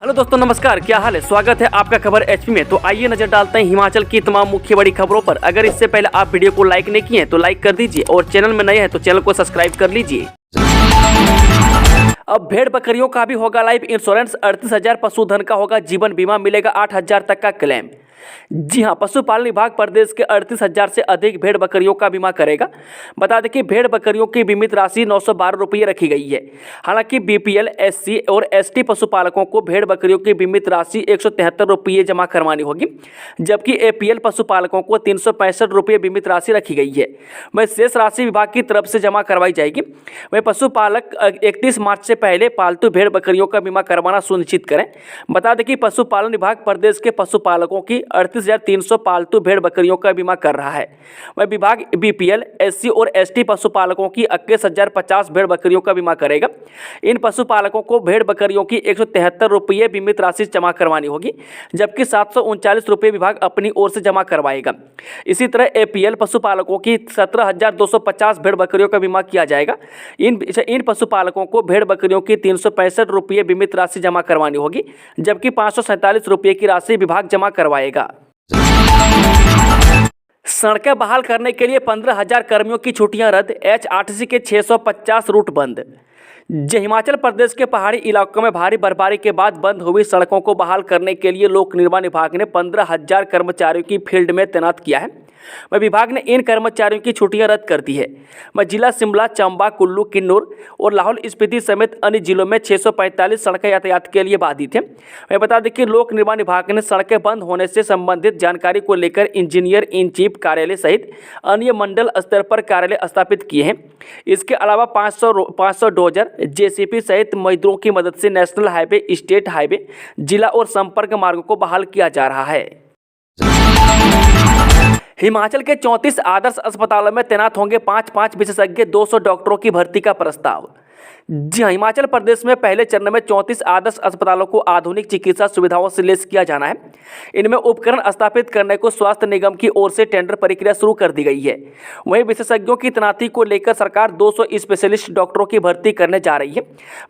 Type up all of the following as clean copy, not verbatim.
Hello दोस्तों, नमस्कार। क्या हाल है? स्वागत है आपका खबर एचपी में। तो आइए नजर डालते हैं हिमाचल की तमाम मुख्य बड़ी खबरों पर। अगर इससे पहले आप वीडियो को लाइक नहीं किए हैं तो लाइक कर दीजिए और चैनल में नए हैं तो चैनल को सब्सक्राइब कर लीजिए। अब भेड़ बकरियों का भी होगा लाइफ इंश्योरेंस। 38,000 पशुधन का होगा जीवन बीमा, मिलेगा 8,000 तक का क्लेम। जी हां, पशुपालन विभाग प्रदेश के 38,000 से अधिक भेड़ बकरियों का बीमा करेगा। बता दें कि भेड़ बकरियों की बीमित राशि 912 रुपये रखी गई है। हालांकि बीपीएल, एससी और एसटी पशुपालकों को भेड़ बकरियों की बीमित राशि 173 रुपये जमा करवानी होगी, जबकि एपीएल पशुपालकों को 365 रुपये बीमित राशि रखी गई है। वह शेष राशि विभाग की तरफ से जमा करवाई जाएगी। वह पशुपालक 31 मार्च से पहले पालतू भेड़ बकरियों का बीमा करवाना सुनिश्चित करें। बता दें कि पशुपालन विभाग प्रदेश के पशुपालकों की 38,300 पालतू भेड़ बकरियों का बीमा कर रहा है। वह विभाग बीपीएल, एससी और एसटी पशुपालकों की 21,050 भेड़ बकरियों का बीमा करेगा। इन पशुपालकों को भेड़ बकरियों की 173 रुपये बीमित राशि जमा करवानी होगी, जबकि 739 रुपये विभाग अपनी ओर से जमा करवाएगा। इसी तरह एपीएल पशुपालकों की 17,250 भेड़ बकरियों का बीमा किया जाएगा। इन पशुपालकों को भेड़ बकरियों की 365 रुपये बीमित राशि जमा करवानी होगी, जबकि 547 रुपये की राशि विभाग जमा करवाएगा। सड़कें बहाल करने के लिए 15,000 कर्मियों की छुट्टियां रद्द। एचआरटीसी के 650 रूट बंद। हिमाचल प्रदेश के पहाड़ी इलाकों में भारी बर्फबारी के बाद बंद हुई सड़कों को बहाल करने के लिए लोक निर्माण विभाग ने 15,000 कर्मचारियों की फील्ड में तैनात किया है। वह विभाग ने इन कर्मचारियों की छुट्टियां रद्द कर दी है। वह जिला शिमला, चंबा, कुल्लू, किन्नौर और लाहौल स्पीति समेत अन्य जिलों में 645 सड़कें यातायात के लिए बाधित हैं। वह बता दें कि लोक निर्माण विभाग ने सड़कें बंद होने से संबंधित जानकारी को लेकर इंजीनियर इन चीफ कार्यालय सहित अन्य मंडल स्तर पर कार्यालय स्थापित किए हैं। इसके अलावा 500 डोजर, जेसीबी सहित मजदूरों की मदद से नेशनल हाईवे, स्टेट हाईवे, जिला और संपर्क मार्गों को बहाल किया जा रहा है। हिमाचल के 34 आदर्श अस्पतालों में तैनात होंगे 5 विशेषज्ञ, 200 डॉक्टरों की भर्ती का प्रस्ताव। जी हाँ, हिमाचल प्रदेश में पहले चरण में 34 आदर्श अस्पतालों को आधुनिक चिकित्सा सुविधाओं से लैस किया जाना है। इनमें उपकरण स्थापित करने को स्वास्थ्य निगम की ओर से टेंडर प्रक्रिया शुरू कर दी गई है। वहीं विशेषज्ञों की तैनाती को लेकर सरकार 200 स्पेशलिस्ट डॉक्टरों की भर्ती करने जा रही है।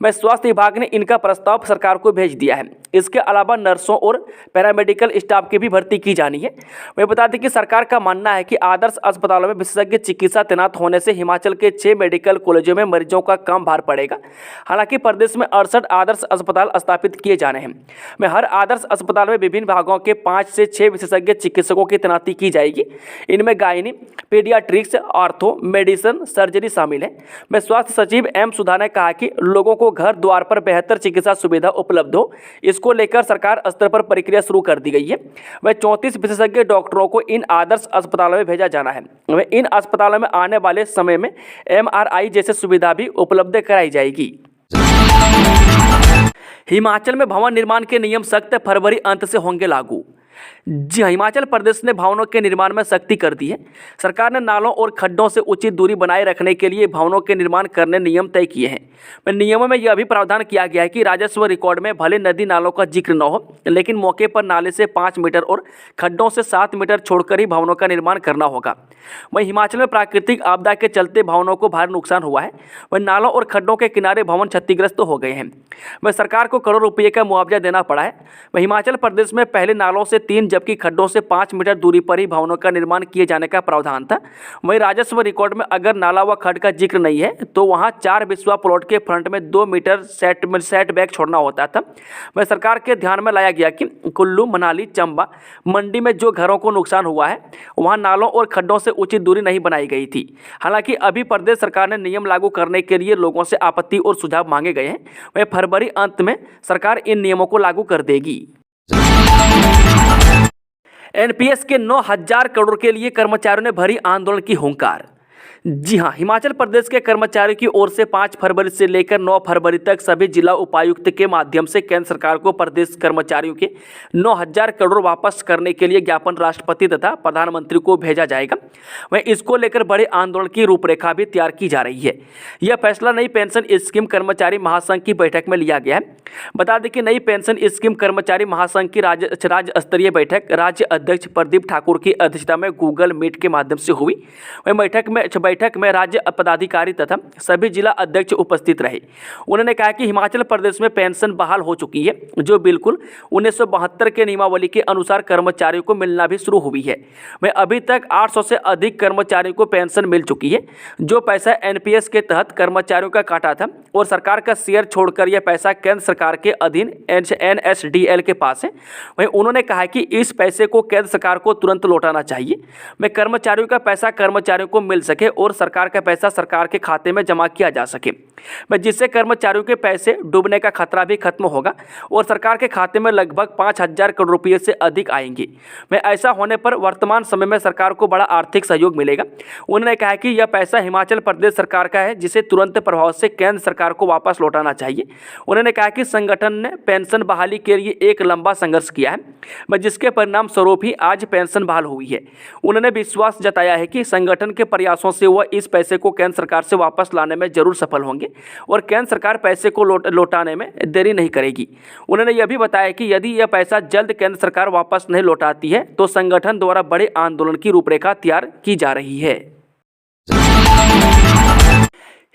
वह स्वास्थ्य विभाग ने इनका प्रस्ताव सरकार को भेज दिया है। इसके अलावा नर्सों और पैरामेडिकल स्टाफ की भी भर्ती की जानी है। वह बता दें कि सरकार का मानना है कि आदर्श अस्पतालों में विशेषज्ञ चिकित्सा तैनात होने से हिमाचल के 6 मेडिकल कॉलेजों में मरीजों का कम भार पड़ेगा। हालांकि प्रदेश में 68 आदर्श अस्पताल स्थापित किए जाने हैं। में हर आदर्श अस्पताल में विभिन्न विभागों के 5 से 6 विशेषज्ञ चिकित्सकों की तैनाती की जाएगी। इनमें gynae, paediatrics, ortho, medicine, surgery शामिल है। में स्वास्थ्य सचिव एम सुधा ने कहा कि लोगों को घर द्वार पर बेहतर चिकित्सा सुविधा उपलब्ध हो, इसको लेकर सरकार स्तर पर प्रक्रिया शुरू कर दी गई है। वह 34 विशेषज्ञ डॉक्टरों को इन आदर्श अस्पतालों में भेजा जाना है। वह इन अस्पतालों में आने वाले समय में MRI जैसे सुविधा भी उपलब्ध कराई जाएगी। हिमाचल में भवन निर्माण के नियम सख्त, फरवरी अंत से होंगे लागू। जी हाँ, हिमाचल प्रदेश ने भवनों के निर्माण में सख्ती कर दी है। सरकार ने नालों और खड्डों से उचित दूरी बनाए रखने के लिए भवनों के निर्माण करने नियम तय किए हैं। नियमों में यह भी प्रावधान किया गया है कि राजस्व रिकॉर्ड में भले नदी नालों का जिक्र न हो, लेकिन मौके पर नाले से 5 मीटर और खड्डों से 7 मीटर छोड़कर ही भवनों का निर्माण करना होगा। वहीं हिमाचल में प्राकृतिक आपदा के चलते भवनों को भारी नुकसान हुआ है। वहीं नालों और खड्डों के किनारे भवन क्षतिग्रस्त हो गए हैं। वह सरकार को करोड़ रुपये का मुआवजा देना पड़ा है। वह हिमाचल प्रदेश में पहले नालों से 3 जबकि खड्डों से 5 मीटर दूरी पर ही भवनों का निर्माण किए जाने का प्रावधान था। वहीं राजस्व रिकॉर्ड में अगर नाला व खड्ड का जिक्र नहीं है तो वहां 4 बिस्वा प्लॉट के फ्रंट में 2 मीटर सेट बैक छोड़ना होता था। वह सरकार के ध्यान में लाया गया कि कुल्लू, मनाली, चंबा, मंडी में जो घरों को नुकसान हुआ है वहां नालों और खड्डों से उचित दूरी नहीं बनाई गई थी। हालांकि अभी प्रदेश सरकार ने नियम लागू करने के लिए लोगों से आपत्ति और सुझाव मांगे गए हैं। वह फरवरी अंत में सरकार इन नियमों को लागू कर देगी। एनपीएस के 9,000 करोड़ के लिए कर्मचारियों ने भरी आंदोलन की हुंकार। जी हां, हिमाचल प्रदेश के कर्मचारियों की ओर से 5 फरवरी से लेकर 9 फरवरी तक सभी जिला उपायुक्त के माध्यम से केंद्र सरकार को प्रदेश कर्मचारियों के 9,000 करोड़ वापस करने के लिए ज्ञापन राष्ट्रपति तथा प्रधानमंत्री को भेजा जाएगा। वहीं इसको लेकर बड़े आंदोलन की रूपरेखा भी तैयार की जा रही है। यह फैसला नई पेंशन स्कीम कर्मचारी महासंघ की बैठक में लिया गया है। बता दें कि नई पेंशन स्कीम कर्मचारी महासंघ की राज्य स्तरीय बैठक राज्य अध्यक्ष प्रदीप ठाकुर की अध्यक्षता में गूगल मीट के माध्यम से हुई। वहीं बैठक बैठक में राज्य पदाधिकारी तथा सभी जिला अध्यक्ष उपस्थित रहे। उन्होंने कहा कि हिमाचल प्रदेश में पेंशन बहाल हो चुकी है, जो बिल्कुल 1972 के नियमावली के अनुसार कर्मचारियों को मिलना भी शुरू हुई है। वह अभी तक 800 से अधिक कर्मचारियों को पेंशन मिल चुकी है। जो पैसा एनपीएस के तहत कर्मचारियों का काटा था और सरकार का शेयर छोड़कर यह पैसा केंद्र सरकार के अधीन एनएसडीएल के पास है। वहीं उन्होंने कहा कि इस पैसे को केंद्र सरकार को तुरंत लौटाना चाहिए। मैं कर्मचारियों का पैसा कर्मचारियों को मिल सके और सरकार का पैसा सरकार के खाते में जमा किया जा सके, मैं जिससे कर्मचारियों के पैसे डूबने का खतरा भी खत्म होगा और सरकार के खाते में लगभग 5,000 करोड़ रुपये से अधिक आएंगे। मैं ऐसा होने पर वर्तमान समय में सरकार को बड़ा आर्थिक सहयोग मिलेगा। उन्होंने कहा कि यह पैसा हिमाचल प्रदेश सरकार का है, जिसे तुरंत प्रभाव से केंद्र सरकार को वापस लौटाना चाहिए। उन्होंने कहा कि संगठन ने पेंशन बहाली के लिए एक लंबा संघर्ष किया है, मैं जिसके परिणाम स्वरूप ही आज पेंशन बहाल हुई है। उन्होंने विश्वास जताया है कि संगठन के प्रयासों से वह इस पैसे को केंद्र सरकार से वापस लाने में जरूर सफल होंगे और केंद्र सरकार पैसे को लौटाने में देरी नहीं करेगी। उन्होंने यह भी बताया कि यदि यह पैसा जल्द केंद्र सरकार वापस नहीं लौटाती है तो संगठन द्वारा बड़े आंदोलन की रूपरेखा तैयार की जा रही है।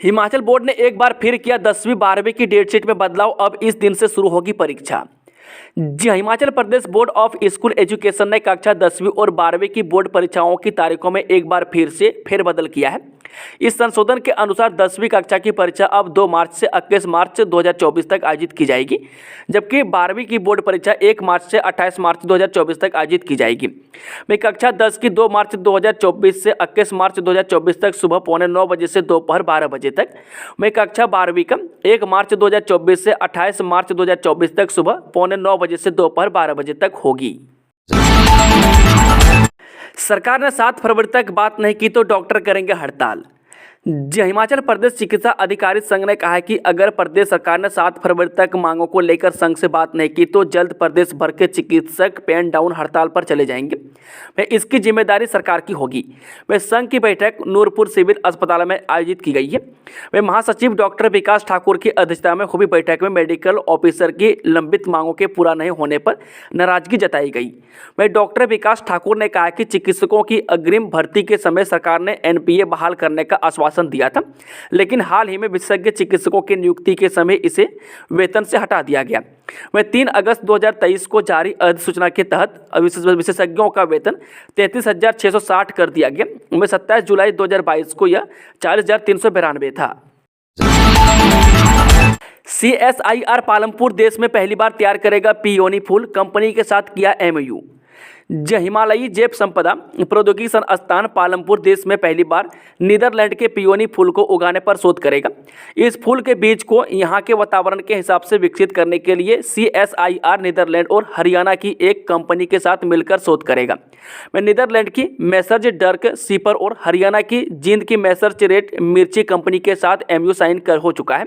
हिमाचल बोर्ड ने एक बार फिर किया 10वीं 12वीं की डेटशीट में बदलाव, अब इस दिन से शुरू होगी परीक्षा। जी, Himachal Pradesh board of school education ने कक्षा 10वीं और 12वीं की बोर्ड परीक्षाओं की तारीखों में एक बार फिर से फेरबदल किया है। इस संशोधन के अनुसार 10वीं कक्षा की परीक्षा अब 2 मार्च से 21 मार्च 2024 तक आयोजित की जाएगी, जबकि 12वीं की बोर्ड परीक्षा 1 मार्च से 28 मार्च 2024 तक आयोजित की जाएगी। वहीं कक्षा 10 की 2 मार्च 2024 से 21 मार्च 2024 तक सुबह 9:15 बजे से दोपहर 12 बजे तक। वहीं कक्षा 12वीं का 1 मार्च 2024 से 28 मार्च 2024 तक सुबह 9:15 बजे से दोपहर 12 बजे तक होगी। सरकार ने 7 फरवरी तक बात नहीं की तो डॉक्टर करेंगे हड़ताल। जी, हिमाचल प्रदेश चिकित्सा अधिकारी संघ ने कहा है कि अगर प्रदेश सरकार ने 7 फरवरी तक मांगों को लेकर संघ से बात नहीं की तो जल्द प्रदेश भर के चिकित्सक पेन डाउन हड़ताल पर चले जाएंगे। वह इसकी जिम्मेदारी सरकार की होगी। वह संघ की बैठक नूरपुर सिविल अस्पताल में आयोजित की गई है। वह महासचिव डॉक्टर विकास ठाकुर की अध्यक्षता में हुई बैठक में मेडिकल ऑफिसर की लंबित मांगों के पूरा नहीं होने पर नाराजगी जताई गई। वह डॉक्टर विकास ठाकुर ने कहा कि चिकित्सकों की अग्रिम भर्ती के समय सरकार ने एनपीए बहाल करने का आश्वासन दिया था, लेकिन हाल ही में विशेषज्ञ चिकित्सकों की नियुक्ति के समय इसे वेतन से हटा दिया गया। वह 3 अगस्त 2023 को जारी अधिसूचना के तहत विशेषज्ञों का वेतन 33,660 कर दिया गया। वह 27 जुलाई 2022 को यह 40,392 था। CSIR पालमपुर देश में पहली बार तैयार करेगा पियोनी फूल, कंपनी के साथ किया MOU। हिमालयी जैव संपदा प्रौद्योगिकी संस्थान पालमपुर देश में पहली बार नीदरलैंड के पियोनी फूल को उगाने पर शोध करेगा। इस फूल के बीज को यहाँ के वातावरण के हिसाब से विकसित करने के लिए CSIR नीदरलैंड और हरियाणा की एक कंपनी के साथ मिलकर शोध करेगा। मैं नीदरलैंड की मैसर्ज डर्क सीपर और हरियाणा की जींद की मैसर्ज रेड मिर्ची कंपनी के साथ MOU साइन हो चुका है।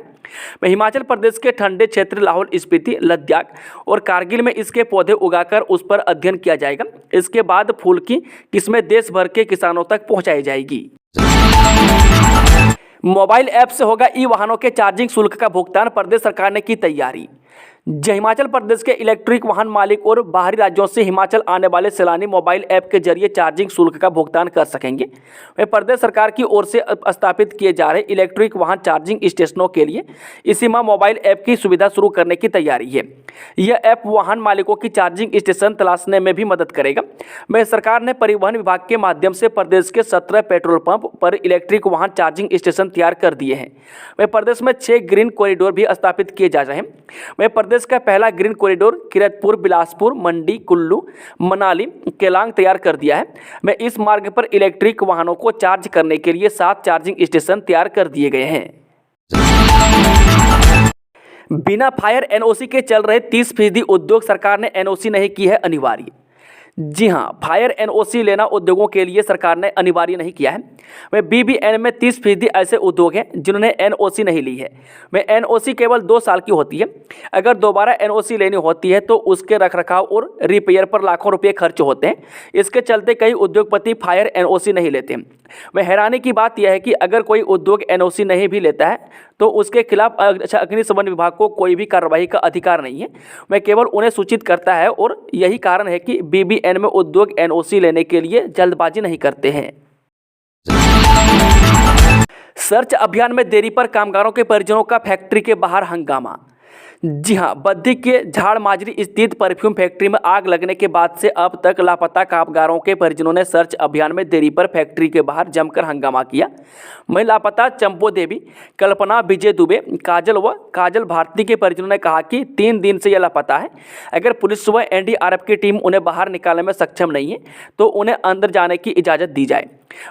मैं हिमाचल प्रदेश के ठंडे क्षेत्र लाहौल स्पीति, लद्दाख और कारगिल में इसके पौधे उगाकर उस पर अध्ययन किया जाएगा। इसके बाद फूल की किस्में देश भर के किसानों तक पहुंचाई जाएगी। मोबाइल ऐप से होगा ई-वाहनों के चार्जिंग शुल्क का भुगतान, प्रदेश सरकार ने की तैयारी। हिमाचल प्रदेश के इलेक्ट्रिक वाहन मालिक और बाहरी राज्यों से हिमाचल आने वाले सैलानी मोबाइल ऐप के जरिए चार्जिंग शुल्क का भुगतान कर सकेंगे। वह प्रदेश सरकार की ओर से स्थापित किए जा रहे इलेक्ट्रिक वाहन चार्जिंग स्टेशनों के लिए इसी माह मोबाइल ऐप की सुविधा शुरू करने की तैयारी है। यह ऐप वाहन मालिकों की चार्जिंग स्टेशन तलाशने में भी मदद करेगा। वह सरकार ने परिवहन विभाग के माध्यम से प्रदेश के 17 पेट्रोल पंप पर इलेक्ट्रिक वाहन चार्जिंग स्टेशन तैयार कर दिए हैं। वह प्रदेश में 6 ग्रीन कॉरिडोर भी स्थापित किए जा रहे हैं। वह प्रदेश का पहला ग्रीन कॉरिडोर किरतपुर, बिलासपुर, मंडी, कुल्लू, मनाली, केलांग तैयार कर दिया है। मैं इस मार्ग पर इलेक्ट्रिक वाहनों को चार्ज करने के लिए 7 चार्जिंग स्टेशन तैयार कर दिए गए हैं। बिना फायर NOC के चल रहे 30% उद्योग सरकार ने NOC नहीं की है अनिवार्य। जी हाँ, फायर NOC लेना उद्योगों के लिए सरकार ने अनिवार्य नहीं किया है। वह BBN में 30% ऐसे उद्योग हैं जिन्होंने NOC नहीं ली है। वह NOC केवल 2 साल की होती है। अगर दोबारा NOC लेनी होती है तो उसके रखरखाव और रिपेयर पर लाखों रुपये खर्च होते हैं। इसके चलते कई उद्योगपति फायर NOC नहीं लेते। वह हैरानी की बात यह है कि अगर कोई उद्योग NOC नहीं भी लेता है तो उसके खिलाफ अग्निशमन विभाग को कोई भी कार्रवाई का अधिकार नहीं है। वह केवल उन्हें सूचित करता है और यही कारण है कि BBN में उद्योग NOC लेने के लिए जल्दबाजी नहीं करते हैं। सर्च अभियान में देरी पर कामगारों के परिजनों का फैक्ट्री के बाहर हंगामा। जी हां, बद्दी के झाड़ माजरी स्थित परफ्यूम फैक्ट्री में आग लगने के बाद से अब तक लापता कामगारों के परिजनों ने सर्च अभियान में देरी पर फैक्ट्री के बाहर जमकर हंगामा किया। वहीं लापता चंपो देवी, कल्पना विजय दुबे, काजल भारती के परिजनों ने कहा कि 3 दिन से यह लापता है। अगर पुलिस व एनडीआरएफ की टीम उन्हें बाहर निकालने में सक्षम नहीं है तो उन्हें अंदर जाने की इजाज़त दी जाए।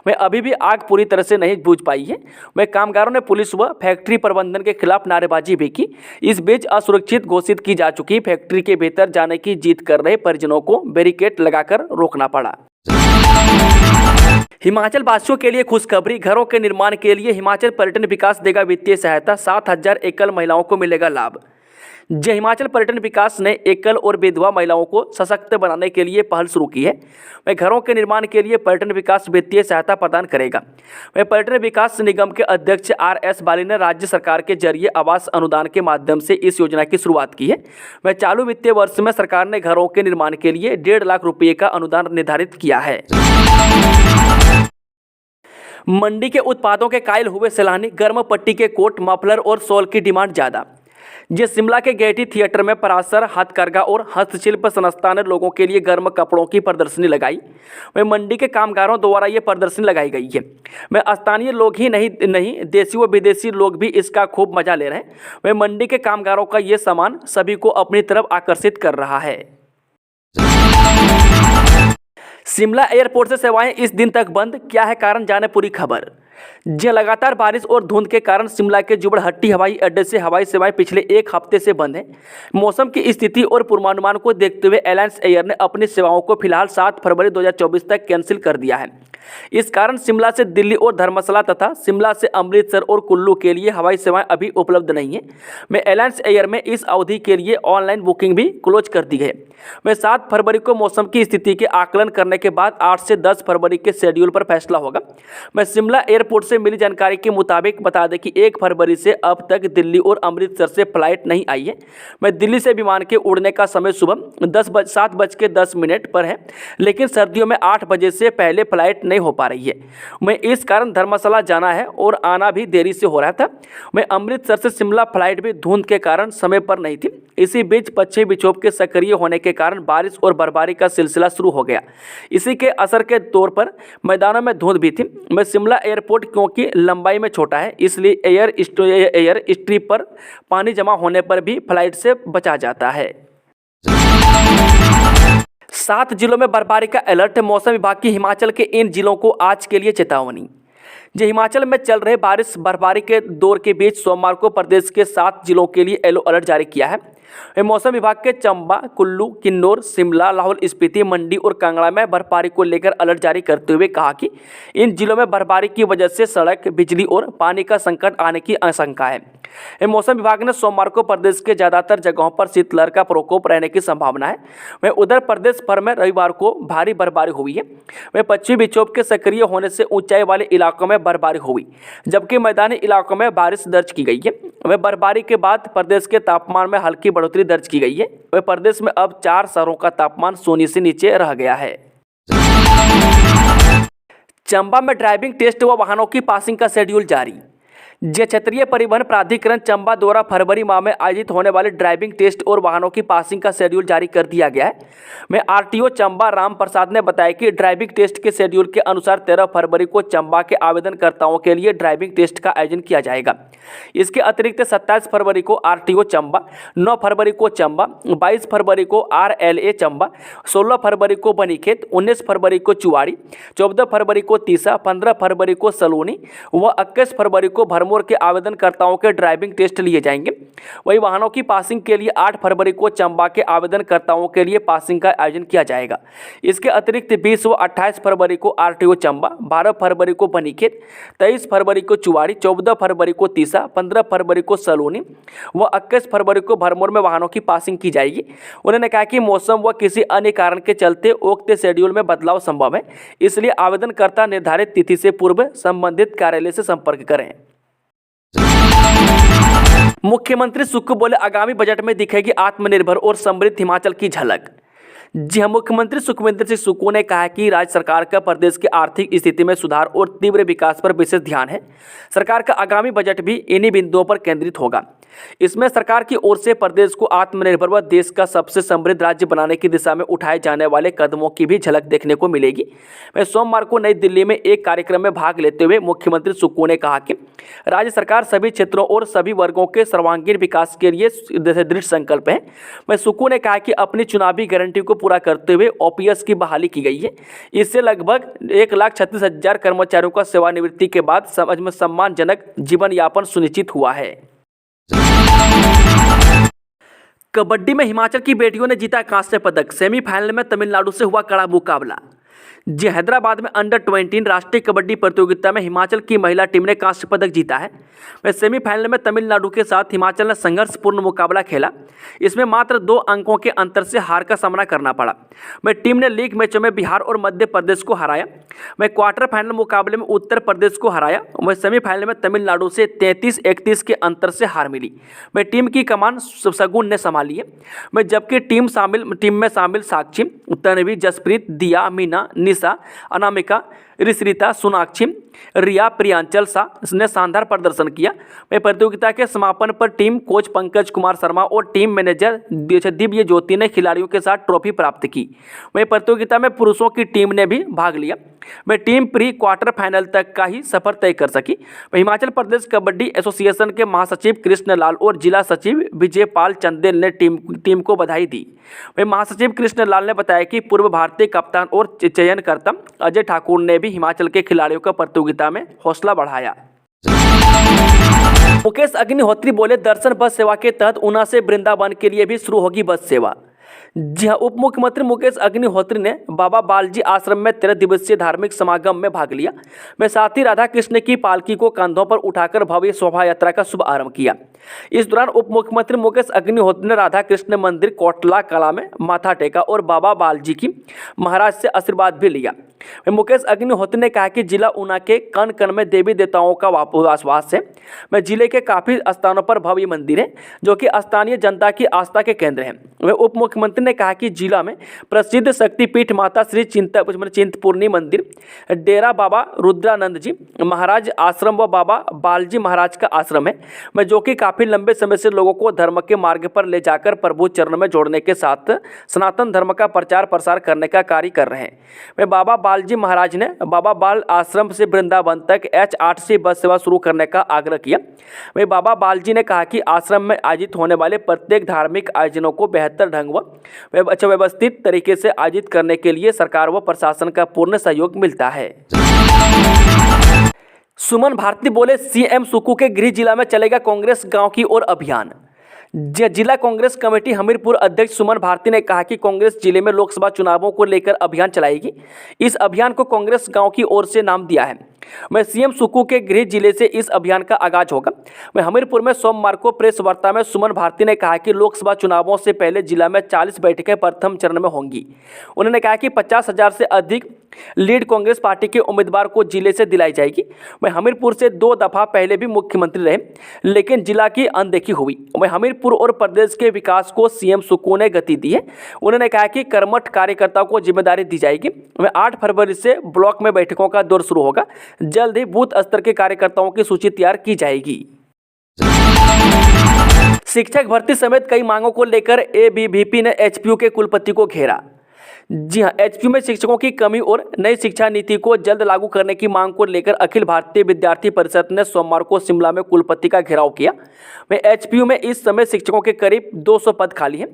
वह अभी भी आग पूरी तरह से नहीं बुझ पाई है। वह कामगारों ने पुलिस व फैक्ट्री प्रबंधन के खिलाफ नारेबाजी भी की। इस बीच असुरक्षित घोषित की जा चुकी फैक्ट्री के भीतर जाने की जिद कर रहे परिजनों को बैरिकेड लगाकर रोकना पड़ा। हिमाचल वासियों के लिए खुशखबरी, घरों के निर्माण के लिए हिमाचल पर्यटन विकास देगा वित्तीय सहायता, 7,000 एकल महिलाओं को मिलेगा लाभ। जय हिमाचल पर्यटन विकास ने एकल और विधवा महिलाओं को सशक्त बनाने के लिए पहल शुरू की है। वह घरों के निर्माण के लिए पर्यटन विकास वित्तीय सहायता प्रदान करेगा। वह पर्यटन विकास निगम के अध्यक्ष RS बाली ने राज्य सरकार के जरिए आवास अनुदान के माध्यम से इस योजना की शुरुआत की है। वह चालू वित्तीय वर्ष में सरकार ने घरों के निर्माण के लिए 1.5 लाख रुपये का अनुदान निर्धारित किया है। मंडी के उत्पादों के कायल हुए सैलानी, गर्म पट्टी के कोट, मफलर और शॉल की डिमांड ज़्यादा। ये शिमला के गेयटी थिएटर में पराशर हथकरघा और हस्तशिल्प संस्था ने लोगों के लिए गर्म कपड़ों की प्रदर्शनी लगाई। वह मंडी के कामगारों द्वारा ये प्रदर्शनी लगाई गई है। वह स्थानीय लोग ही नहीं देशी व विदेशी लोग भी इसका खूब मजा ले रहे हैं। वह मंडी के कामगारों का ये सामान सभी को अपनी तरफ आकर्षित कर रहा है। शिमला एयरपोर्ट से सेवाएं इस दिन तक बंद, क्या है कारण, जाने पूरी खबर। जी, लगातार बारिश और धुंध के कारण शिमला के जुबड़हट्टी हवाई अड्डे से हवाई सेवाएं पिछले 1 हफ्ते से बंद हैं। मौसम की स्थिति और पूर्वानुमान को देखते हुए एलायंस एयर ने अपनी सेवाओं को फिलहाल 7 फरवरी 2024 तक कैंसिल कर दिया है। इस कारण शिमला से दिल्ली और धर्मशाला तथा शिमला से अमृतसर और कुल्लू के लिए हवाई सेवाएं अभी उपलब्ध नहीं है। मैं एलायंस एयर में इस अवधि के लिए ऑनलाइन बुकिंग भी क्लोज कर दी है। मैं 7 फरवरी को मौसम की स्थिति के आकलन करने के बाद 8 से 10 फरवरी के शेड्यूल पर फैसला होगा। मैं शिमला एयरपोर्ट से मिली जानकारी के मुताबिक बता दें कि 1 फरवरी से अब तक दिल्ली और अमृतसर से फ्लाइट नहीं आई है। मैं दिल्ली से विमान के उड़ने का समय सुबह 7:10 पर है, लेकिन सर्दियों में 8 बजे से पहले फ्लाइट नहीं हो पा रही है। मैं इस कारण धर्मशाला जाना है और आना भी देरी से हो रहा था। मैं अमृतसर से शिमला फ्लाइट भी धुंध के कारण समय पर नहीं थी। इसी बीच पश्चिमी विक्षोभ के सक्रिय होने के कारण बारिश और बर्फबारी का सिलसिला शुरू हो गया। इसी के असर के तौर पर मैदानों में धुंध भी थी। मैं शिमला एयरपोर्ट क्योंकि लंबाई में छोटा है, इसलिए एयर स्ट्रिप पर पानी जमा होने पर भी फ्लाइट से बचा जाता है। 7 जिलों में बर्फबारी का अलर्ट, मौसम विभाग की हिमाचल के इन जिलों को आज के लिए चेतावनी। जो हिमाचल में चल रहे बारिश बर्फबारी के दौर के बीच सोमवार को प्रदेश के 7 जिलों के लिए येलो अलर्ट जारी किया है। मौसम विभाग के चंबा, कुल्लू, किन्नौर, शिमला, लाहौल स्पीति, मंडी और कांगड़ा में बर्फबारी को लेकर अलर्ट जारी करते हुए कहा कि इन जिलों में बर्फबारी की वजह से सड़क, बिजली और पानी का संकट आने की आशंका है। मौसम विभाग ने सोमवार को प्रदेश के ज्यादातर जगहों पर शीतलहर का प्रकोप रहने की संभावना है। वह उधर प्रदेश भर में रविवार को भारी बर्फबारी हुई है। वह पश्चिमी विक्षोभ के सक्रिय होने से ऊंचाई वाले इलाकों में बर्फबारी हुई, जबकि मैदानी इलाकों में बारिश दर्ज की गई है। वह बर्फबारी के बाद प्रदेश के तापमान में हल्की बढ़ोतरी दर्ज की गई है। वह प्रदेश में अब 4 शहरों का तापमान शून्य से नीचे रह गया है। चंबा में ड्राइविंग टेस्ट व वाहनों की पासिंग का शेड्यूल जारी। क्षेत्रीय परिवहन प्राधिकरण चंबा द्वारा फरवरी माह में आयोजित होने वाले ड्राइविंग टेस्ट और वाहनों की पासिंग का शेड्यूल जारी कर दिया गया है। में RTO चंबा राम प्रसाद ने बताया कि ड्राइविंग टेस्ट के शेड्यूल के अनुसार 13 फरवरी को चंबा के आवेदनकर्ताओं के लिए ड्राइविंग टेस्ट का आयोजन किया जाएगा। इसके अतिरिक्त 27 फरवरी को RTO चंबा, 9 फरवरी को चंबा, 22 फरवरी को RLA चंबा, 16 फरवरी को बनीखेत, 19 फरवरी को चुवाड़ी, 14 फरवरी को तीसा, 15 फरवरी को सलोनी व 21 फरवरी को भरमौर के आवेदनकर्ताओं के ड्राइविंग टेस्ट लिए जाएंगे। वही वाहनों की पासिंग के लिए 8 फरवरी को चंबा के आवेदनकर्ताओं के लिए पासिंग का आयोजन किया जाएगा। इसके अतिरिक्त 20 व 28 फरवरी को RTO चंबा, 12 फरवरी को बनीखेत, 23 फरवरी को चुवाड़ी, 14 फरवरी को तीसा, 15 फरवरी को सलोनी व 21 फरवरी को भरमौर में वाहनों की पासिंग की जाएगी। उन्होंने कहा कि मौसम व किसी अन्य कारण के चलते उक्त शेड्यूल में बदलाव संभव है, इसलिए आवेदनकर्ता निर्धारित तिथि से पूर्व संबंधित कार्यालय से संपर्क करें। मुख्यमंत्री सुक्खू बोले, आगामी बजट में दिखेगी आत्मनिर्भर और समृद्ध हिमाचल की झलक। जी हाँ, मुख्यमंत्री सुखविंदर सिंह सुक्खू ने कहा कि राज्य सरकार का प्रदेश की आर्थिक स्थिति में सुधार और तीव्र विकास पर विशेष ध्यान है। सरकार का आगामी बजट भी इन्हीं बिंदुओं पर केंद्रित होगा। इसमें सरकार की ओर से प्रदेश को आत्मनिर्भर व देश का सबसे समृद्ध राज्य बनाने की दिशा में उठाए जाने वाले कदमों की भी झलक देखने को मिलेगी। मैं सोमवार को नई दिल्ली में एक कार्यक्रम में भाग लेते हुए मुख्यमंत्री सुक्खू ने कहा कि राज्य सरकार सभी क्षेत्रों और सभी वर्गों के सर्वांगीण विकास के लिए दृढ़ संकल्प है। मैं सुक्खू ने कहा कि अपनी चुनावी गारंटी को पूरा करते हुए ओपीएस की बहाली की गई है। इससे लगभग 1,36,000 कर्मचारियों का सेवानिवृत्ति के बाद समाज में सम्मानजनक जीवन यापन सुनिश्चित हुआ है। कबड्डी में हिमाचल की बेटियों ने जीता कांस्य पदक। सेमीफाइनल में तमिलनाडु से हुआ कड़ा मुकाबला। जी, हैदराबाद में अंडर 20 राष्ट्रीय कबड्डी प्रतियोगिता में हिमाचल की महिला टीम ने कांस्य पदक जीता है। वह सेमीफाइनल में तमिलनाडु के साथ हिमाचल ने संघर्षपूर्ण मुकाबला खेला। इसमें मात्र 2 अंकों के अंतर से हार का सामना करना पड़ा। वह टीम ने लीग मैचों में बिहार और मध्य प्रदेश को हराया। वह क्वार्टर फाइनल मुकाबले में उत्तर प्रदेश को हराया। वह सेमीफाइनल में तमिलनाडु से 33-31 के अंतर से हार मिली। वह टीम की कमान सगुन ने संभाली है। वह जबकि टीम में शामिल साक्षी, तन्वी, जसप्रीत, दिया, मीना, निशा, अनामिका, ऋषिता, सोनाक्षी, रिया, प्रियांचल शाह ने शानदार प्रदर्शन किया। वह प्रतियोगिता के समापन पर टीम कोच पंकज कुमार शर्मा और टीम मैनेजर दिव्य ज्योति ने खिलाड़ियों के साथ ट्रॉफी प्राप्त की। वहीं प्रतियोगिता में पुरुषों की टीम ने भी भाग लिया। वह टीम प्री क्वार्टर फाइनल तक का ही सफर तय कर सकी। हिमाचल प्रदेश कबड्डी एसोसिएशन के महासचिव कृष्ण लाल और जिला सचिव विजय पाल चंदेल ने टीम को बधाई दी। वहीं महासचिव कृष्ण लाल ने बताया कि पूर्व भारतीय कप्तान और चयनकर्ता अजय ठाकुर ने भी हिमाचल के खिलाड़ियों का प्रतियोगिता में हौसला बढ़ाया। मुकेश अग्निहोत्री बोले, दर्शन बस सेवा के तहत ऊना से वृंदावन के लिए भी शुरू होगी बस सेवा। जी हाँ, उप मुख्यमंत्री मुकेश अग्निहोत्री ने बाबा बालजी आश्रम में 13 दिवसीय धार्मिक समागम में भाग लिया। वे साथ ही राधा कृष्ण की पालकी को कंधों पर उठाकर भव्य शोभा यात्रा का शुभ आरंभ किया। इस दौरान उप मुख्यमंत्री मुकेश अग्निहोत्री ने राधा कृष्ण मंदिर कोटला कला में माथा टेका और बाबा बालजी की महाराज से आशीर्वाद भी लिया। मुकेश अग्निहोत्री ने कहा कि जिला ऊना के कण कण में देवी देवताओं का वास है। मैं जिले के काफी स्थानों पर भव्य मंदिर है जो कि स्थानीय जनता की आस्था के केंद्र हैं। वह उप मुख्यमंत्री ने कहा कि जिला में प्रसिद्ध शक्तिपीठ माता श्री चिंतपूर्णी मंदिर, डेरा बाबा रुद्रानंद जी महाराज आश्रम व बाबा बालजी महाराज का आश्रम है, मैं जो कि काफी लंबे समय से लोगों को धर्म के मार्ग पर ले जाकर प्रभु चरण में जोड़ने के साथ सनातन धर्म का प्रचार प्रसार करने का कार्य कर रहे हैं। मैं बाबा बालजी महाराज ने बाबा बाल आश्रम से वृंदावन तक H8 बस सेवा शुरू करने का आग्रह किया। वहीं बाबा बालजी ने कहा कि आश्रम में आयोजित होने वाले प्रत्येक धार्मिक आयोजनों को बेहतर ढंग व व्यवस्थित तरीके से आयोजित करने के लिए सरकार व प्रशासन का पूर्ण सहयोग मिलता है। सुमन भारती बोले, सीएम सुक्खू के गृह जिला में चलेगा कांग्रेस गांव की ओर अभियान। जिला कांग्रेस कमेटी हमीरपुर अध्यक्ष सुमन भारती ने कहा कि कांग्रेस जिले में लोकसभा चुनावों को लेकर अभियान चलाएगी। इस अभियान को कांग्रेस गांव की ओर से नाम दिया है। मैं सीएम सुक्खू के गृह जिले से इस अभियान का आगाज होगा। मैं हमीरपुर में सोमवार को प्रेस वार्ता में सुमन भारती ने कहा कि लोकसभा चुनावों से पहले जिला में 40 बैठकें प्रथम चरण में होंगी। उन्होंने कहा कि 50,000 से अधिक लीड कांग्रेस पार्टी के उम्मीदवार को जिले से दिलाई जाएगी। वह हमीरपुर से 2 दफा पहले भी मुख्यमंत्री रहे लेकिन जिला की अनदेखी हुई। वह हमीरपुर और प्रदेश के विकास को सीएम सुक्खू ने गति दी है। उन्होंने कहा कि कर्मठ कार्यकर्ताओं को जिम्मेदारी दी जाएगी। वह 8 फरवरी से ब्लॉक में बैठकों का दौर शुरू होगा। जल्द ही बूथ स्तर के कार्यकर्ताओं की सूची तैयार की जाएगी। शिक्षक भर्ती समेत कई मांगों को लेकर एबीवीपी ने एचपीयू के कुलपति को घेरा। जी हां, एचपीयू में शिक्षकों की कमी और नई शिक्षा नीति को जल्द लागू करने की मांग को लेकर अखिल भारतीय विद्यार्थी परिषद ने सोमवार को शिमला में कुलपति का घेराव किया। में एचपीयू में इस समय शिक्षकों के करीब 200 पद खाली हैं।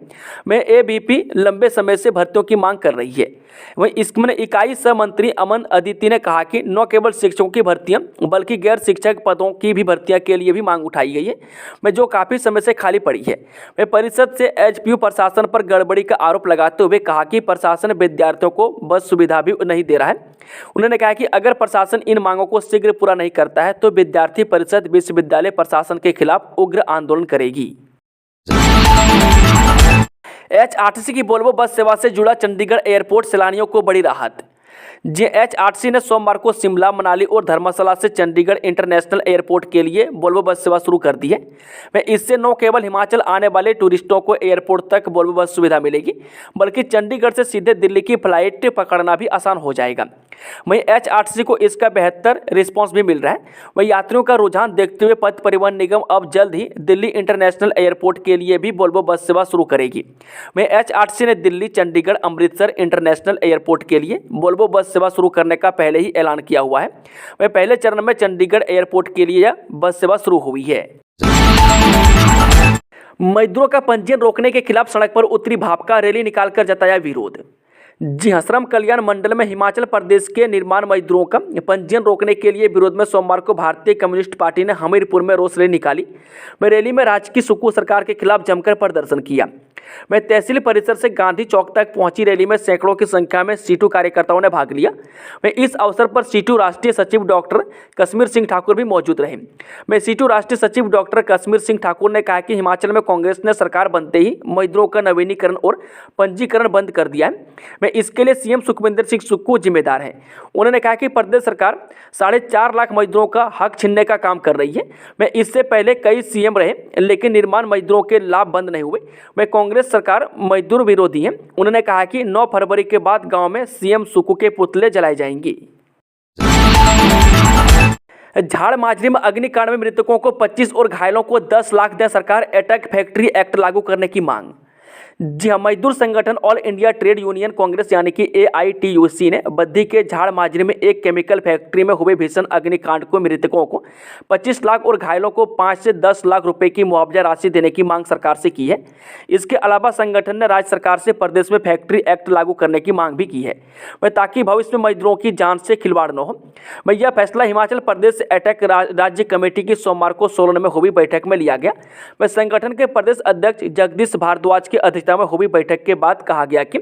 में एबीवीपी लंबे समय से भर्तियों की मांग कर रही है। वहीं इसमें इकाई सह मंत्री अमन अदिति ने कहा कि न केवल शिक्षकों की भर्तियां बल्कि गैर शिक्षक पदों की भी भर्तियां के लिए भी मांग उठाई गई है, में जो काफ़ी समय से खाली पड़ी है। वे परिषद से एचपीयू प्रशासन पर गड़बड़ी का आरोप लगाते हुए कहा कि प्रशासन विद्यार्थियों को बस सुविधा भी नहीं दे रहा है। उन्होंने कहा कि अगर प्रशासन इन मांगों को शीघ्र पूरा नहीं करता है तो विद्यार्थी परिषद विश्वविद्यालय प्रशासन के खिलाफ उग्र आंदोलन करेगी। H8C की वोल्वो बस सेवा से जुड़ा चंडीगढ़ एयरपोर्ट सैलानियों को बड़ी राहत। एचआरटीसी ने सोमवार को शिमला, मनाली और धर्मशाला से चंडीगढ़ इंटरनेशनल एयरपोर्ट के लिए वोल्वो बस सेवा शुरू कर दी है। इससे न केवल हिमाचल आने वाले टूरिस्टों को एयरपोर्ट तक वोल्वो बस सुविधा मिलेगी, बल्कि चंडीगढ़ से सीधे दिल्ली की फ्लाइट पकड़ना भी आसान हो जाएगा। वहीं एचआरटीसी को इसका बेहतर रिस्पांस भी मिल रहा है। वहीं यात्रियों का रुझान देखते हुए पथ परिवहन निगम अब जल्द ही दिल्ली इंटरनेशनल एयरपोर्ट के लिए भी वोल्वो बस सेवा शुरू करेगी। वहीं एचआरटीसी ने दिल्ली, चंडीगढ़, अमृतसर इंटरनेशनल एयरपोर्ट के लिए वोल्वो बस सेवा शुरू करने का पहले ही ऐलान किया हुआ है। वहीं पहले चरण में चंडीगढ़ एयरपोर्ट के लिए यह बस सेवा शुरू हुई है। मजदूरों का पंजीयन रोकने के खिलाफ सड़क पर उतरी भाजपा, रैली निकालकर जताया विरोध। जी हां, श्रम कल्याण मंडल में हिमाचल प्रदेश के निर्माण मजदूरों का पंजीयन रोकने के लिए विरोध में सोमवार को भारतीय कम्युनिस्ट पार्टी ने हमीरपुर में रोष रैली निकाली। रैली में राज्य की सुक्खू सरकार के खिलाफ जमकर प्रदर्शन किया। वह तहसील परिसर से गांधी चौक तक पहुंची रैली में सैकड़ों की संख्या में सीटू कार्यकर्ताओं ने भाग लिया। वह इस अवसर पर सीटू राष्ट्रीय सचिव डॉक्टर कश्मीर सिंह ठाकुर भी मौजूद रहे। वह सीटू राष्ट्रीय सचिव डॉक्टर कश्मीर सिंह ठाकुर ने कहा कि हिमाचल में कांग्रेस ने सरकार बनते ही मजदूरों का नवीनीकरण और पंजीकरण बंद कर दिया है। वह इसके लिए सीएम सुखविंदर सिंह सुक्खू जिम्मेदार हैं। उन्होंने कहा कि प्रदेश सरकार 4.5 लाख मजदूरों का हक छीनने का काम कर रही है। वह इससे पहले कई सीएम रहे, लेकिन निर्माण मजदूरों के लाभ बंद नहीं हुए। वह कांग्रेस सरकार मजदूर विरोधी है। उन्होंने कहा कि 9 फरवरी के बाद गांव में सीएम सुक्खू के पुतले जलाए जाएंगे। झाड़ माजरी में अग्निकांड में मृतकों को 25 और घायलों को 10 लाख दे सरकार, अटैक फैक्ट्री एक्ट लागू करने की मांग। जी हाँ, मजदूर संगठन all India trade union Congress यानी कि AITUC ने बद्दी के झाड़ माजरी में एक केमिकल फैक्ट्री में हुए भीषण अग्निकांड को मृतकों को 25 लाख और घायलों को 5 से 10 लाख रुपए की मुआवजा राशि देने की मांग सरकार से की है। इसके अलावा संगठन ने राज्य सरकार से प्रदेश में फैक्ट्री एक्ट लागू करने की मांग भी की है, ताकि भविष्य में मजदूरों की जान से खिलवाड़ न हो। यह फैसला हिमाचल प्रदेश अटैक राज्य कमेटी की सोमवार को सोलन में हुई बैठक में लिया गया। संगठन के प्रदेश अध्यक्ष जगदीश भारद्वाज की अध्यक्षता में हुई बैठक के बाद कहा गया कि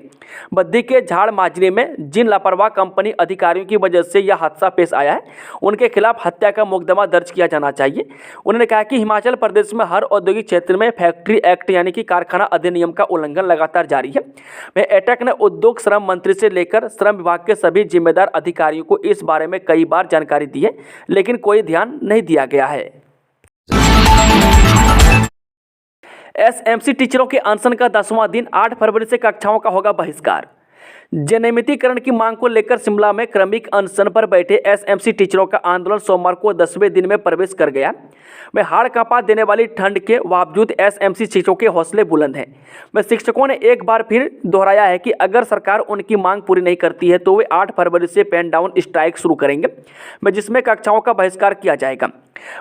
बद्दी के झाड़ माजरी में जिन लापरवाह कंपनी अधिकारियों की वजह से यह हादसा पेश आया है, उनके खिलाफ हत्या का मुकदमा दर्ज किया जाना चाहिए। उन्होंने कहा कि हिमाचल प्रदेश में हर औद्योगिक क्षेत्र में फैक्ट्री एक्ट यानी कि कारखाना अधिनियम का उल्लंघन लगातार जारी है। वह अटैक ने उद्योग श्रम मंत्री से लेकर श्रम विभाग के सभी जिम्मेदार अधिकारियों को इस बारे में कई बार जानकारी दी है, लेकिन कोई ध्यान नहीं दिया गया है। SMC टीचरों के अनशन का 10वां दिन, 8 फरवरी से कक्षाओं का होगा बहिष्कार। जननियमितीकरण की मांग को लेकर शिमला में क्रमिक अनशन पर बैठे SMC टीचरों का आंदोलन सोमवार को 10वें दिन में प्रवेश कर गया। वह हाड़ कांपा देने वाली ठंड के बावजूद SMC शिक्षकों के हौसले बुलंद हैं। वह शिक्षकों ने एक बार फिर दोहराया है कि अगर सरकार उनकी मांग पूरी नहीं करती है तो वे 8 फरवरी से पेन डाउन स्ट्राइक शुरू करेंगे, जिसमें कक्षाओं का बहिष्कार किया जाएगा।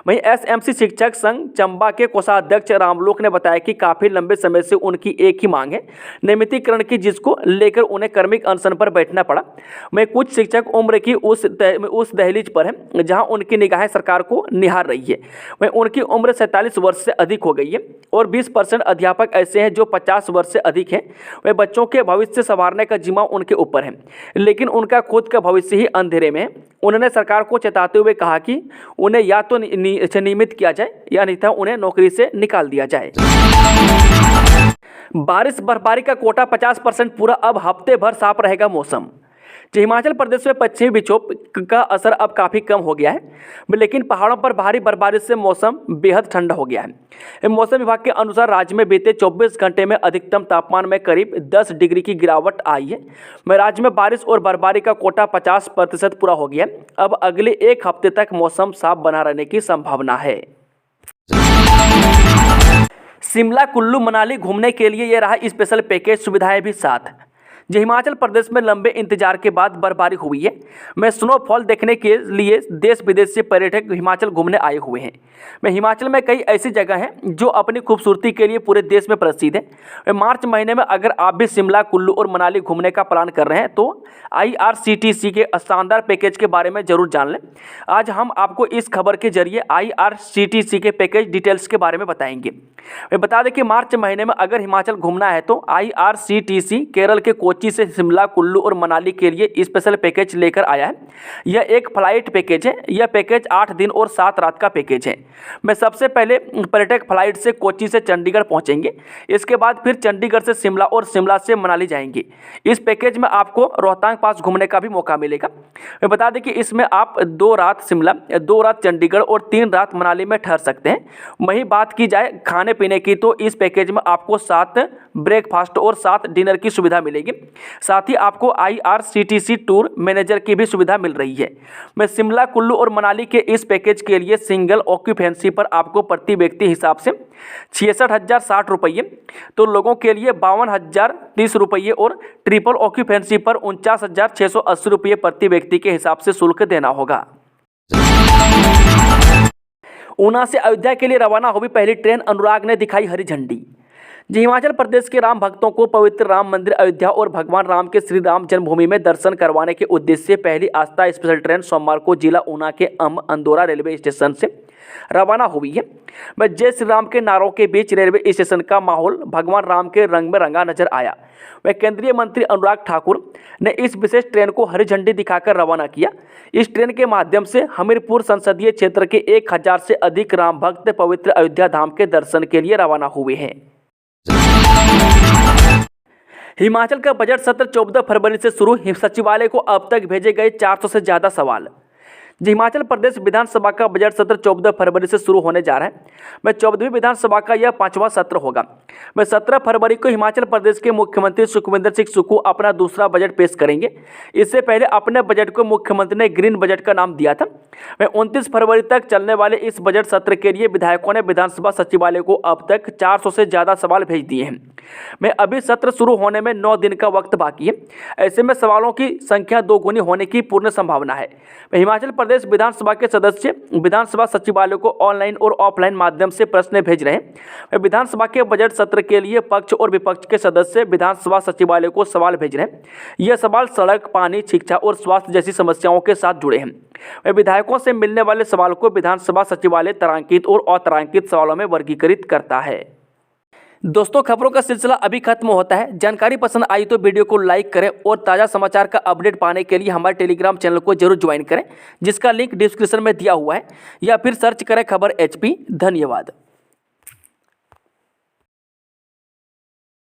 वहीं SMC शिक्षक संघ चंबा के कोषाध्यक्ष रामलोक ने बताया कि काफी लंबे समय से उनकी एक ही मांग है, नियमितीकरण की, जिसको लेकर उन्हें क्रमिक अनशन पर बैठना पड़ा। वहीं कुछ शिक्षक उम्र की उस दहलीज पर हैं जहां उनकी निगाहें सरकार को निहार रही है। वहीं उनकी उम्र 47 वर्ष से अधिक हो गई है और 20% अध्यापक ऐसे हैं जो 50 वर्ष से अधिक हैं। वे बच्चों के भविष्य संवारने का जिम्मा उनके ऊपर है, लेकिन उनका खुद का भविष्य ही अंधेरे में है। उन्होंने सरकार को चेताते हुए कहा कि उन्हें या तो नियमित किया जाए या नहीं तो उन्हें नौकरी से निकाल दिया जाए। बारिश बर्फबारी का कोटा 50% पूरा, अब हफ्ते भर साफ रहेगा मौसम। हिमाचल प्रदेश में पश्चिमी विक्षोभ का असर अब काफ़ी कम हो गया है, लेकिन पहाड़ों पर भारी बर्फबारी से मौसम बेहद ठंडा हो गया है। मौसम विभाग के अनुसार राज्य में बीते 24 घंटे में अधिकतम तापमान में करीब 10 डिग्री की गिरावट आई है। राज्य में बारिश और बर्फबारी का कोटा 50% पूरा हो गया। अब अगले एक हफ्ते तक मौसम साफ बना रहने की संभावना है। शिमला, कुल्लू, मनाली घूमने के लिए ये रहा स्पेशल पैकेज, सुविधाएं भी साथ। हिमाचल प्रदेश में लंबे इंतजार के बाद बर्फबारी हुई है। स्नोफॉल देखने के लिए देश विदेश से पर्यटक हिमाचल घूमने आए हुए हैं। हिमाचल में कई ऐसी जगह हैं जो अपनी खूबसूरती के लिए पूरे देश में प्रसिद्ध है। मार्च महीने में अगर आप भी शिमला, कुल्लू और मनाली घूमने का प्लान कर रहे हैं तो IRCTC के शानदार पैकेज के बारे में जरूर जान लें। आज हम आपको इस खबर के जरिए IRCTC के पैकेज डिटेल्स के बारे में बताएंगे। बता दें कि मार्च महीने में अगर हिमाचल घूमना है तो IRCTC केरल के कोच्चि से शिमला, कुल्लू और मनाली के लिए स्पेशल पैकेज लेकर आया है। यह एक फ्लाइट पैकेज है। यह पैकेज 8 दिन और 7 रात का पैकेज है। मैं सबसे पहले पर्यटक फ्लाइट से कोच्चि से चंडीगढ़ पहुंचेंगे। इसके बाद फिर चंडीगढ़ से शिमला और शिमला से मनाली जाएंगे। इस पैकेज में आपको रोहतांग पास घूमने का भी मौका मिलेगा। मैं बता दें कि इसमें आप 2 रात शिमला, 2 रात चंडीगढ़ और 3 रात मनाली में ठहर सकते हैं। वहीं बात की जाए खाने पीने की तो इस पैकेज में आपको 7 ब्रेकफास्ट और 7 डिनर की सुविधा मिलेगी। साथ ही आपको IRCTC टूर मैनेजर की भी सुविधा मिल रही है। मैं शिमला, कुल्लू और मनाली के इस पैकेज के लिए सिंगल ऑक्यूपेंसी पर आपको प्रति व्यक्ति हिसाब से 66,060 रुपये, तो लोगों के लिए 52,030 रुपये और ट्रिपल ऑक्यूपेंसी पर 49,680 रुपये प्रति व्यक्ति के हिसाब से शुल्क देना होगा। ऊना से अयोध्या के लिए रवाना हुई पहली ट्रेन, अनुराग ने दिखाई हरी झंडी। हिमाचल प्रदेश के राम भक्तों को पवित्र राम मंदिर अयोध्या और भगवान राम के श्री राम जन्मभूमि में दर्शन करवाने के उद्देश्य से पहली आस्था स्पेशल ट्रेन सोमवार को जिला ऊना के अंदौरा रेलवे स्टेशन से रवाना हुई है। वह जय श्री राम के नारों के बीच रेलवे स्टेशन का माहौल भगवान राम के रंग में रंगा नजर आया। वह केंद्रीय मंत्री अनुराग ठाकुर ने इस विशेष ट्रेन को हरी झंडी दिखाकर रवाना किया। इस ट्रेन के माध्यम से हमीरपुर संसदीय क्षेत्र के 1000 से अधिक राम भक्त पवित्र अयोध्या धाम के दर्शन के लिए रवाना हुए हैं। हिमाचल का बजट सत्र 14 फरवरी से शुरू। सचिवालय को अब तक भेजे गए 400 से ज़्यादा सवाल। हिमाचल प्रदेश विधानसभा का बजट सत्र 14 फरवरी से शुरू होने जा रहा है। वह 14वीं विधानसभा का यह 5वां सत्र होगा। वह 17 फरवरी को हिमाचल प्रदेश के मुख्यमंत्री सुखविंदर सिंह सुक्खू अपना दूसरा बजट पेश करेंगे। इससे पहले अपने बजट को मुख्यमंत्री ने ग्रीन बजट का नाम दिया था। वह 29 फरवरी तक चलने वाले इस बजट सत्र के लिए विधायकों ने विधानसभा सचिवालय को अब तक 400 से ज़्यादा सवाल भेज दिए हैं। मैं अभी सत्र शुरू होने में 9 दिन का वक्त बाकी है। ऐसे में सवालों की संख्या 2 गुनी होने की पूर्ण संभावना है। हिमाचल प्रदेश विधानसभा के सदस्य विधानसभा सचिवालय को ऑनलाइन और ऑफलाइन माध्यम से प्रश्न भेज रहे हैं। विधानसभा के बजट सत्र के लिए पक्ष और विपक्ष के सदस्य विधानसभा सचिवालय को सवाल भेज रहे हैं। यह सवाल सड़क, पानी, शिक्षा और स्वास्थ्य जैसी समस्याओं के साथ जुड़े हैं। विधायकों से मिलने वाले सवाल को विधानसभा सचिवालय तारांकित और अतारांकित सवालों में वर्गीकृत करता है। दोस्तों, खबरों का सिलसिला अभी खत्म होता है। जानकारी पसंद आई तो वीडियो को लाइक करें और ताज़ा समाचार का अपडेट पाने के लिए हमारे टेलीग्राम चैनल को जरूर ज्वाइन करें, जिसका लिंक डिस्क्रिप्शन में दिया हुआ है, या फिर सर्च करें खबर HP। धन्यवाद।